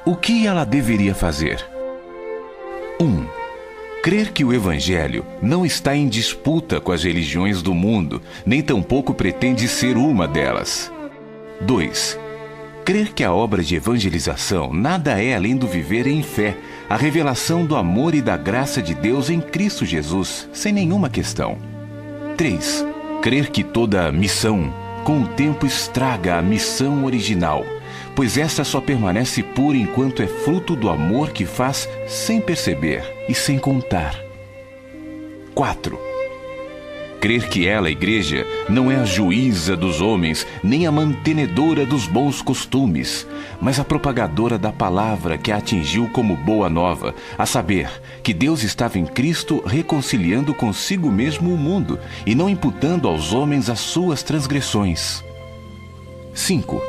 O que ela deveria fazer? 1. Crer que o Evangelho não está em disputa com as religiões do mundo, nem tampouco pretende ser uma delas. 2. Crer que a obra de evangelização nada é além do viver em fé, a revelação do amor e da graça de Deus em Cristo Jesus, sem nenhuma questão. 3. Crer que toda missão, com o tempo, estraga a missão original, pois esta só permanece pura enquanto é fruto do amor que faz sem perceber e sem contar. 4. Crer que ela, a igreja, não é a juíza dos homens, nem a mantenedora dos bons costumes, mas a propagadora da palavra que a atingiu como boa nova, a saber, que Deus estava em Cristo reconciliando consigo mesmo o mundo e não imputando aos homens as suas transgressões. 5.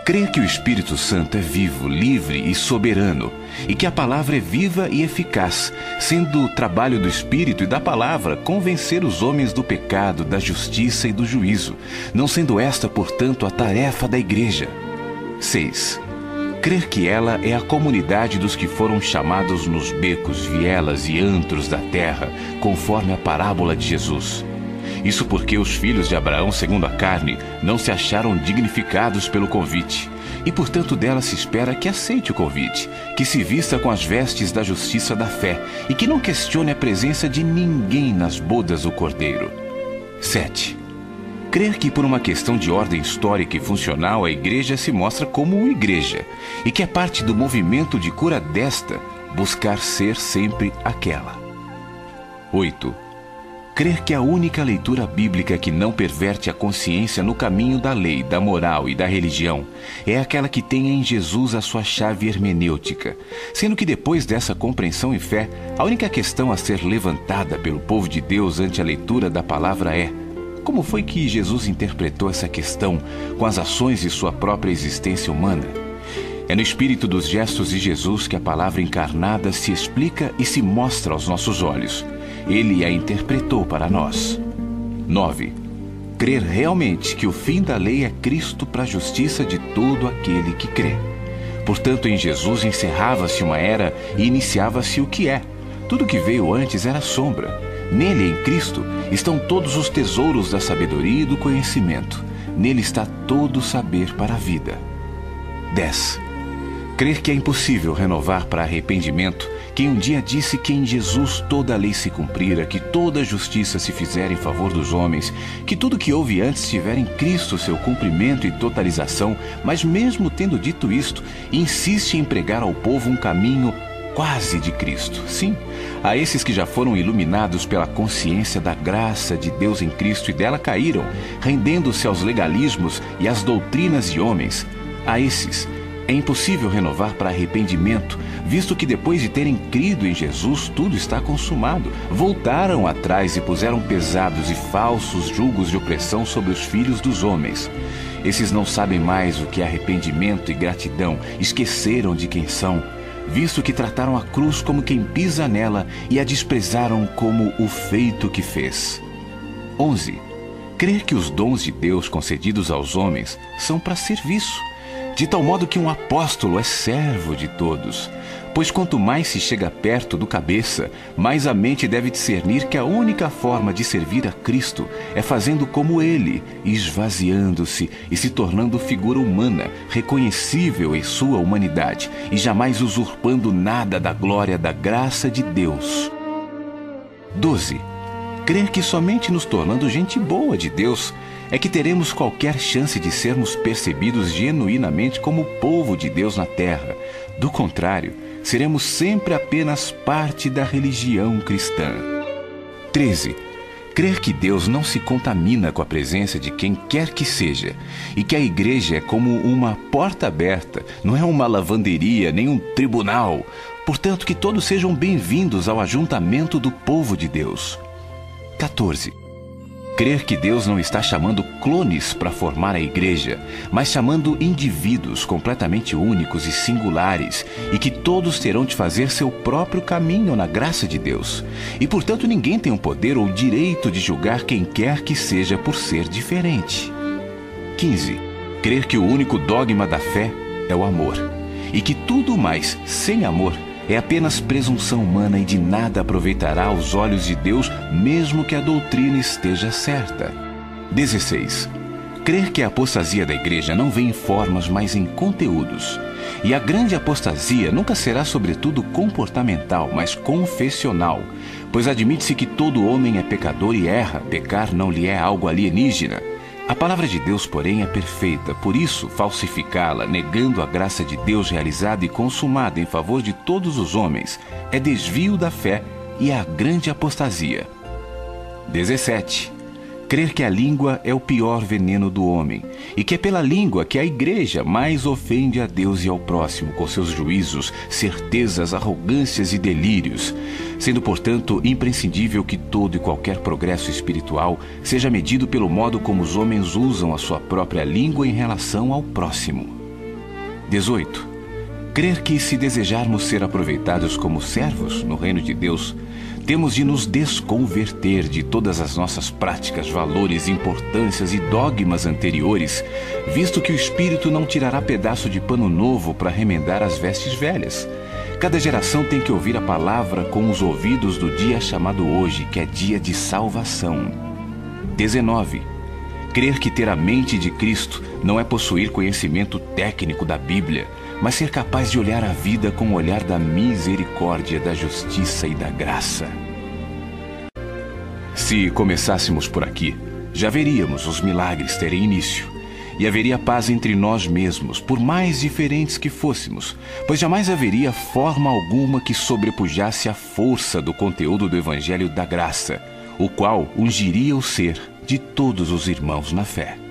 Crer que o Espírito Santo é vivo, livre e soberano, e que a palavra é viva e eficaz, sendo o trabalho do Espírito e da palavra convencer os homens do pecado, da justiça e do juízo, não sendo esta, portanto, a tarefa da igreja. 6. Crer que ela é a comunidade dos que foram chamados nos becos, vielas e antros da terra, conforme a parábola de Jesus. Isso porque os filhos de Abraão, segundo a carne, não se acharam dignificados pelo convite. E portanto dela se espera que aceite o convite, que se vista com as vestes da justiça da fé e que não questione a presença de ninguém nas bodas do Cordeiro. 7. Crer que por uma questão de ordem histórica e funcional a igreja se mostra como igreja e que é parte do movimento de cura desta buscar ser sempre aquela. 8. Crer que a única leitura bíblica que não perverte a consciência no caminho da lei, da moral e da religião é aquela que tem em Jesus a sua chave hermenêutica, sendo que depois dessa compreensão e fé, a única questão a ser levantada pelo povo de Deus ante a leitura da palavra é: como foi que Jesus interpretou essa questão com as ações de sua própria existência humana? É no espírito dos gestos de Jesus que a palavra encarnada se explica e se mostra aos nossos olhos. Ele a interpretou para nós. 9. Crer realmente que o fim da lei é Cristo para a justiça de todo aquele que crê. Portanto, em Jesus encerrava-se uma era e iniciava-se o que é. Tudo que veio antes era sombra. Nele, em Cristo, estão todos os tesouros da sabedoria e do conhecimento. Nele está todo o saber para a vida. 10. Crer que é impossível renovar para arrependimento quem um dia disse que em Jesus toda a lei se cumprira, que toda a justiça se fizera em favor dos homens, que tudo que houve antes tivera em Cristo seu cumprimento e totalização, mas mesmo tendo dito isto, insiste em pregar ao povo um caminho quase de Cristo. Sim, a esses que já foram iluminados pela consciência da graça de Deus em Cristo e dela caíram, rendendo-se aos legalismos e às doutrinas de homens, a esses é impossível renovar para arrependimento, visto que depois de terem crido em Jesus, tudo está consumado. Voltaram atrás e puseram pesados e falsos julgos de opressão sobre os filhos dos homens. Esses não sabem mais o que é arrependimento e gratidão, esqueceram de quem são, visto que trataram a cruz como quem pisa nela e a desprezaram como o feito que fez. 11. Crer que os dons de Deus concedidos aos homens são para serviço, de tal modo que um apóstolo é servo de todos. Pois quanto mais se chega perto do cabeça, mais a mente deve discernir que a única forma de servir a Cristo é fazendo como Ele, esvaziando-se e se tornando figura humana, reconhecível em sua humanidade, e jamais usurpando nada da glória da graça de Deus. 12. Crer que somente nos tornando gente boa de Deus é que teremos qualquer chance de sermos percebidos genuinamente como povo de Deus na terra. Do contrário, seremos sempre apenas parte da religião cristã. 13. Crer que Deus não se contamina com a presença de quem quer que seja e que a igreja é como uma porta aberta, não é uma lavanderia nem um tribunal. Portanto, que todos sejam bem-vindos ao ajuntamento do povo de Deus. 14. Crer que Deus não está chamando clones para formar a igreja, mas chamando indivíduos completamente únicos e singulares, e que todos terão de fazer seu próprio caminho na graça de Deus. E, portanto, ninguém tem o poder ou o direito de julgar quem quer que seja por ser diferente. 15. Crer que o único dogma da fé é o amor, e que tudo mais sem amor é apenas presunção humana e de nada aproveitará aos olhos de Deus, mesmo que a doutrina esteja certa. 16. Crer que a apostasia da igreja não vem em formas, mas em conteúdos. E a grande apostasia nunca será sobretudo comportamental, mas confessional, pois admite-se que todo homem é pecador e erra, pecar não lhe é algo alienígena. A palavra de Deus, porém, é perfeita, por isso, falsificá-la, negando a graça de Deus realizada e consumada em favor de todos os homens, é desvio da fé e a grande apostasia. 17. Crer que a língua é o pior veneno do homem, e que é pela língua que a igreja mais ofende a Deus e ao próximo, com seus juízos, certezas, arrogâncias e delírios, sendo, portanto, imprescindível que todo e qualquer progresso espiritual seja medido pelo modo como os homens usam a sua própria língua em relação ao próximo. 18. Crer que, se desejarmos ser aproveitados como servos no reino de Deus, temos de nos desconverter de todas as nossas práticas, valores, importâncias e dogmas anteriores, visto que o Espírito não tirará pedaço de pano novo para remendar as vestes velhas. Cada geração tem que ouvir a palavra com os ouvidos do dia chamado hoje, que é dia de salvação. 19. Crer que ter a mente de Cristo não é possuir conhecimento técnico da Bíblia, mas ser capaz de olhar a vida com o olhar da misericórdia, da justiça e da graça. Se começássemos por aqui, já veríamos os milagres terem início, e haveria paz entre nós mesmos, por mais diferentes que fôssemos, pois jamais haveria forma alguma que sobrepujasse a força do conteúdo do Evangelho da Graça, o qual ungiria o ser de todos os irmãos na fé.